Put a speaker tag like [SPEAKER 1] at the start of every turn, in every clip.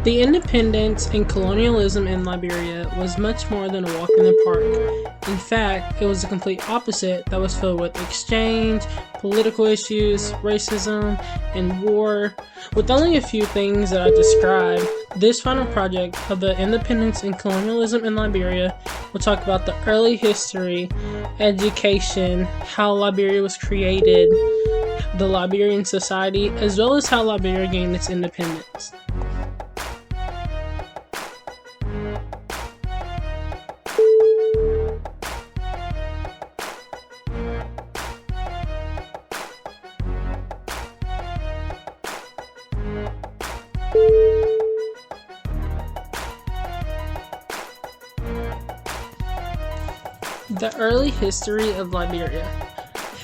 [SPEAKER 1] The independence and colonialism in Liberia was much more than a walk in the park. In fact, it was the complete opposite that was filled with exchange, political issues, racism, and war. With only a few things that I described, this final project of the independence and colonialism in Liberia will talk about the early history, education, how Liberia was created, the Liberian society, as well as how Liberia gained its independence. The early history of Liberia.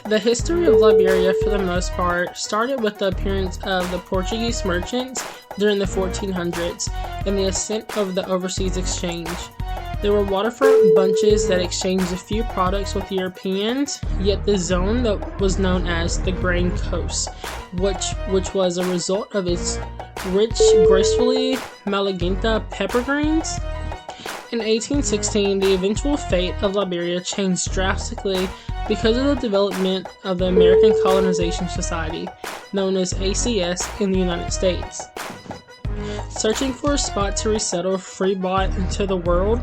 [SPEAKER 1] The history of Liberia, for the most part, started with the appearance of the Portuguese merchants during the 1400s and the ascent of the overseas exchange. There were waterfront bunches that exchanged a few products with Europeans, yet the zone that was known as the Grain Coast, which was a result of its rich, gracefully Malagenta pepper greens. In 1816, the eventual fate of Liberia changed drastically because of the development of the American Colonization Society, known as ACS, in the United States. Searching for a spot to resettle freebought into the world,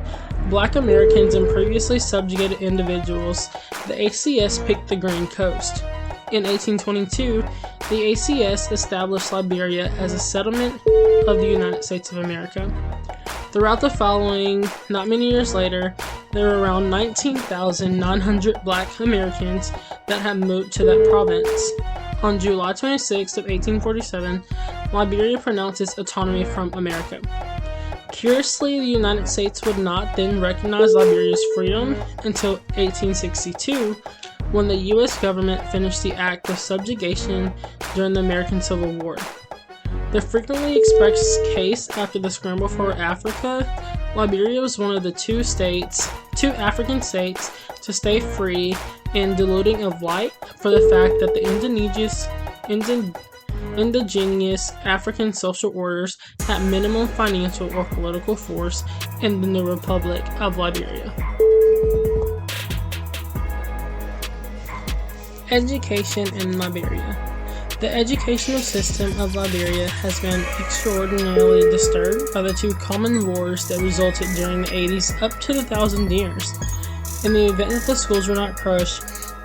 [SPEAKER 1] Black Americans and previously subjugated individuals, the ACS picked the Grain Coast. In 1822, the ACS established Liberia as a settlement of the United States of America. Throughout the following, not many years later, there were around 19,900 Black Americans that had moved to that province. On July 26 of 1847, Liberia pronounced its autonomy from America. Curiously, the United States would not then recognize Liberia's freedom until 1862, when the U.S. government finished the act of subjugation during the American Civil War. The frequently expressed case after the scramble for Africa, Liberia was one of the two African states to stay free and diluting of light for the fact that the indigenous African social orders had minimum financial or political force in the new Republic of Liberia. Education in Liberia. The educational system of Liberia has been extraordinarily disturbed by the two common wars that resulted during the 80s up to the 1,000 years. In the event that the schools were not crushed,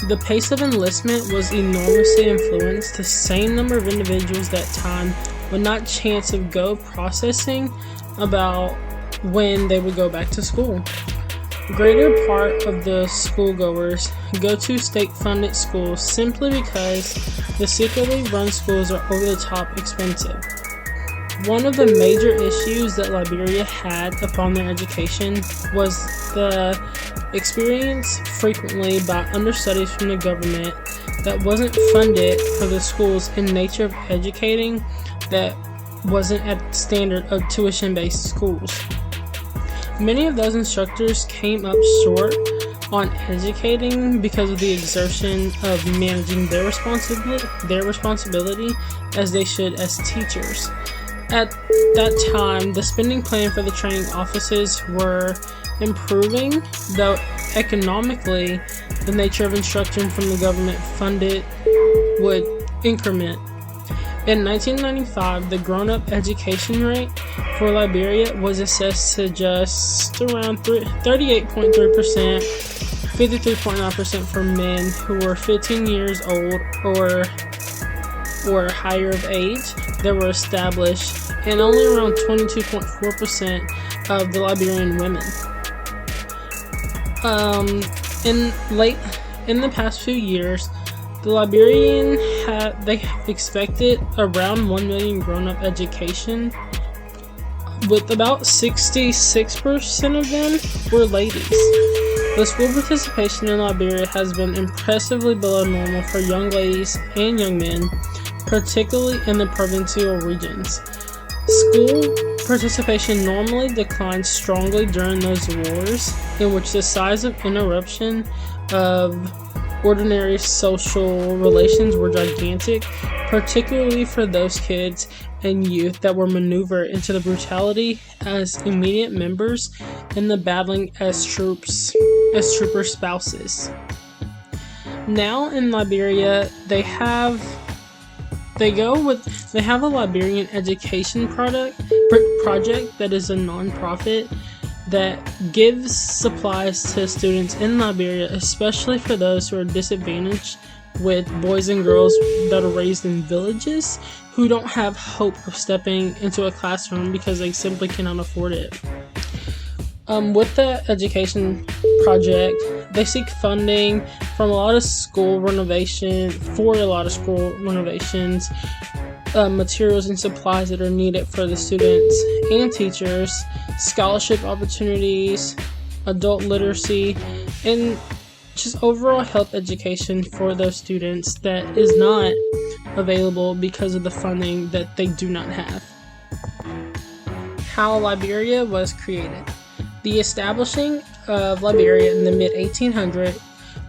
[SPEAKER 1] the pace of enlistment was enormously influenced. The same number of individuals that time would not chance of processing about when they would go back to school. Greater part of the schoolgoers go to state-funded schools simply because the secretly run schools are over-the-top expensive. One of the major issues that Liberia had upon their education was the experience frequently by understudies from the government that wasn't funded for the schools in nature of educating that wasn't at the standard of tuition-based schools. Many of those instructors came up short on educating because of the exertion of managing their responsibility as they should as teachers. At that time, the spending plan for the training offices were improving, though economically, the nature of instruction from the government funded would increment. In 1995, the grown-up education rate for Liberia was assessed to just around 38.3%, 53.9% for men who were 15 years old or higher of age that were established, and only around 22.4% of the Liberian women. In the past few years, the Liberian have expected around 1 million grown-up education, with about 66% of them were ladies. The school participation in Liberia has been impressively below normal for young ladies and young men, particularly in the provincial regions. School participation normally declines strongly during those wars, in which the size of interruption of ordinary social relations were gigantic, particularly for those kids and youth that were maneuvered into the brutality as immediate members and the battling as trooper spouses. Now in Liberia, they have a Liberian education project that is a non-profit that gives supplies to students in Liberia, especially for those who are disadvantaged, with boys and girls that are raised in villages who don't have hope of stepping into a classroom because they simply cannot afford it. With the education project, they seek funding for a lot of school renovations, materials and supplies that are needed for the students and teachers, scholarship opportunities, adult literacy, and just overall health education for those students that is not available because of the funding that they do not have. How Liberia was created. The establishing of Liberia in the mid-1800s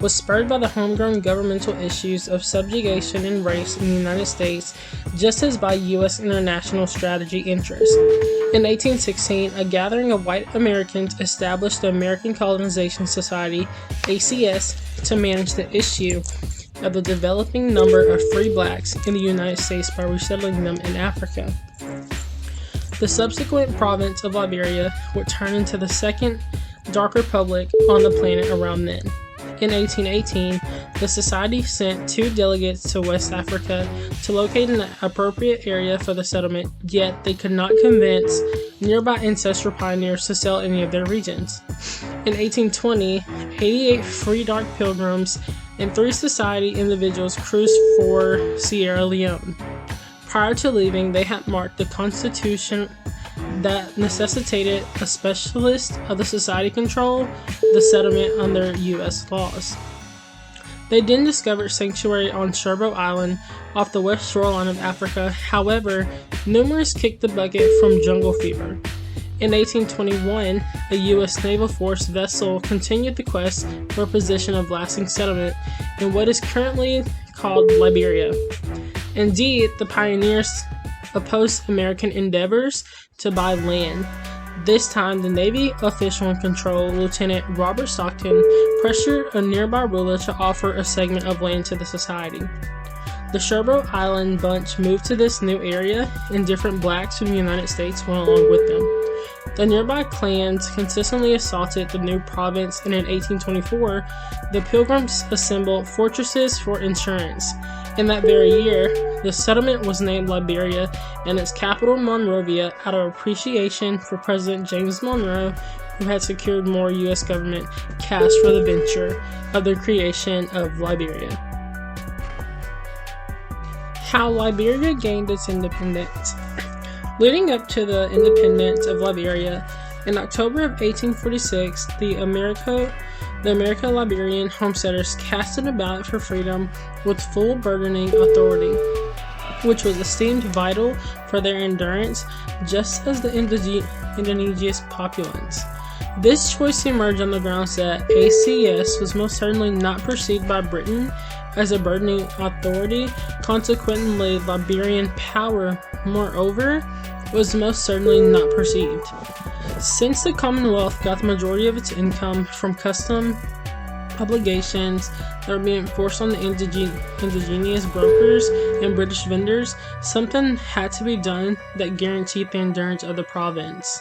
[SPEAKER 1] was spurred by the homegrown governmental issues of subjugation and race in the United States, just as by U.S. international strategy interests. In 1816, a gathering of white Americans established the American Colonization Society, ACS, to manage the issue of the developing number of free blacks in the United States by resettling them in Africa. The subsequent province of Liberia would turn into the second dark republic on the planet around then. In 1818, the society sent 2 delegates to West Africa to locate an appropriate area for the settlement, yet they could not convince nearby ancestral pioneers to sell any of their regions. In 1820, 88 free dark pilgrims and 3 society individuals cruised for Sierra Leone. Prior to leaving, they had marked the constitution that necessitated a specialist of the society control the settlement under U.S. laws. They then discovered sanctuary on Cherbourg Island off the west shoreline of Africa. However, numerous kicked the bucket from jungle fever. In 1821, a U.S. Naval Force vessel continued the quest for a position of lasting settlement in what is currently called Liberia. Indeed, the pioneers opposed American endeavors to buy land. This time, the Navy official in control, Lieutenant Robert Stockton, pressured a nearby ruler to offer a segment of land to the society. The Cherbourg Island bunch moved to this new area, and different blacks from the United States went along with them. The nearby clans consistently assaulted the new province, and in 1824, the Pilgrims assembled fortresses for insurance. In that very year, the settlement was named Liberia and its capital Monrovia out of appreciation for President James Monroe, who had secured more U.S. government cash for the venture of the creation of Liberia. How Liberia gained its independence. Leading up to the independence of Liberia, in October of 1846, the Americo-Liberian homesteaders casted a ballot for freedom with full burdening authority, which was esteemed vital for their endurance, just as the indigenous populace. This choice emerged on the grounds that ACS was most certainly not perceived by Britain as a burdening authority. Consequently, Liberian power, moreover, was most certainly not perceived. Since the Commonwealth got the majority of its income from custom obligations that were being enforced on the indigenous brokers and British vendors, something had to be done that guaranteed the endurance of the province.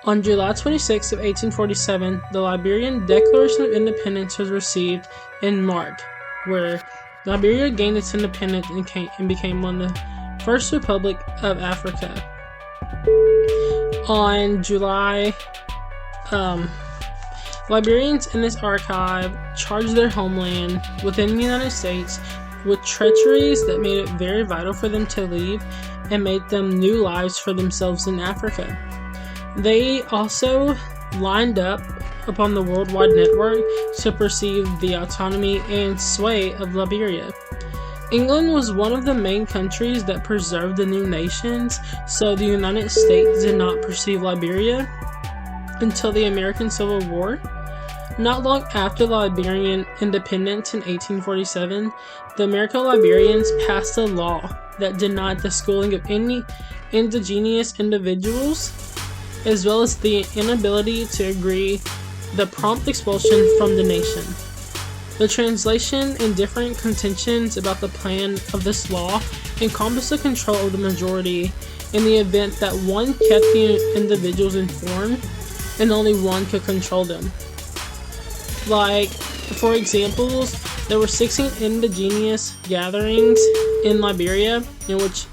[SPEAKER 1] On July 26 of 1847, the Liberian Declaration of Independence was received in Mark, where Liberia gained its independence and became one of the first republic of Africa. On July, Liberians in this archive charged their homeland within the United States with treacheries that made it very vital for them to leave and made them new lives for themselves in Africa. They also lined up upon the worldwide network to perceive the autonomy and sway of Liberia. England was one of the main countries that preserved the new nations, so the United States did not perceive Liberia until the American Civil War. Not long after the Liberian independence in 1847, the American Liberians passed a law that denied the schooling of any indigenous individuals, as well as the inability to agree the prompt expulsion from the nation. The translation and different contentions about the plan of this law encompassed the control of the majority in the event that one kept the individuals informed and only one could control them. Like, for examples, there were 16 indigenous gatherings in Liberia in which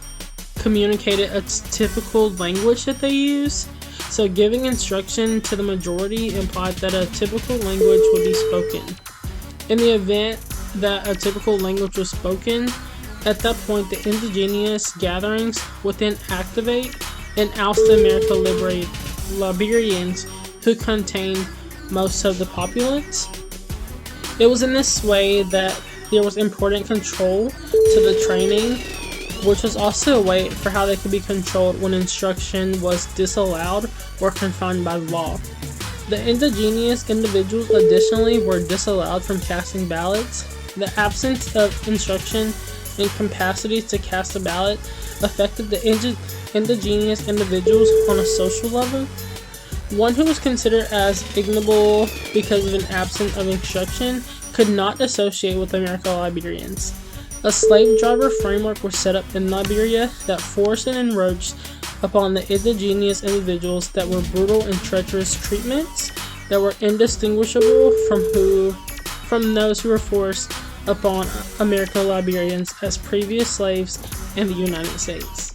[SPEAKER 1] communicated a typical language that they use. So giving instruction to the majority implied that a typical language would be spoken. In the event that a typical language was spoken, at that point the indigenous gatherings would then activate and oust the American Liberians who contained most of the populace. It was in this way that there was important control to the training, which was also a way for how they could be controlled when instruction was disallowed or confined by law. The indigenous individuals additionally were disallowed from casting ballots. The absence of instruction and capacity to cast a ballot affected the indigenous individuals on a social level. One who was considered as ignorable because of an absence of instruction could not associate with American Liberians. A slave driver framework was set up in Liberia that forced and enroached upon the indigenous individuals that were brutal and treacherous treatments that were indistinguishable from those who were forced upon American Liberians as previous slaves in the United States.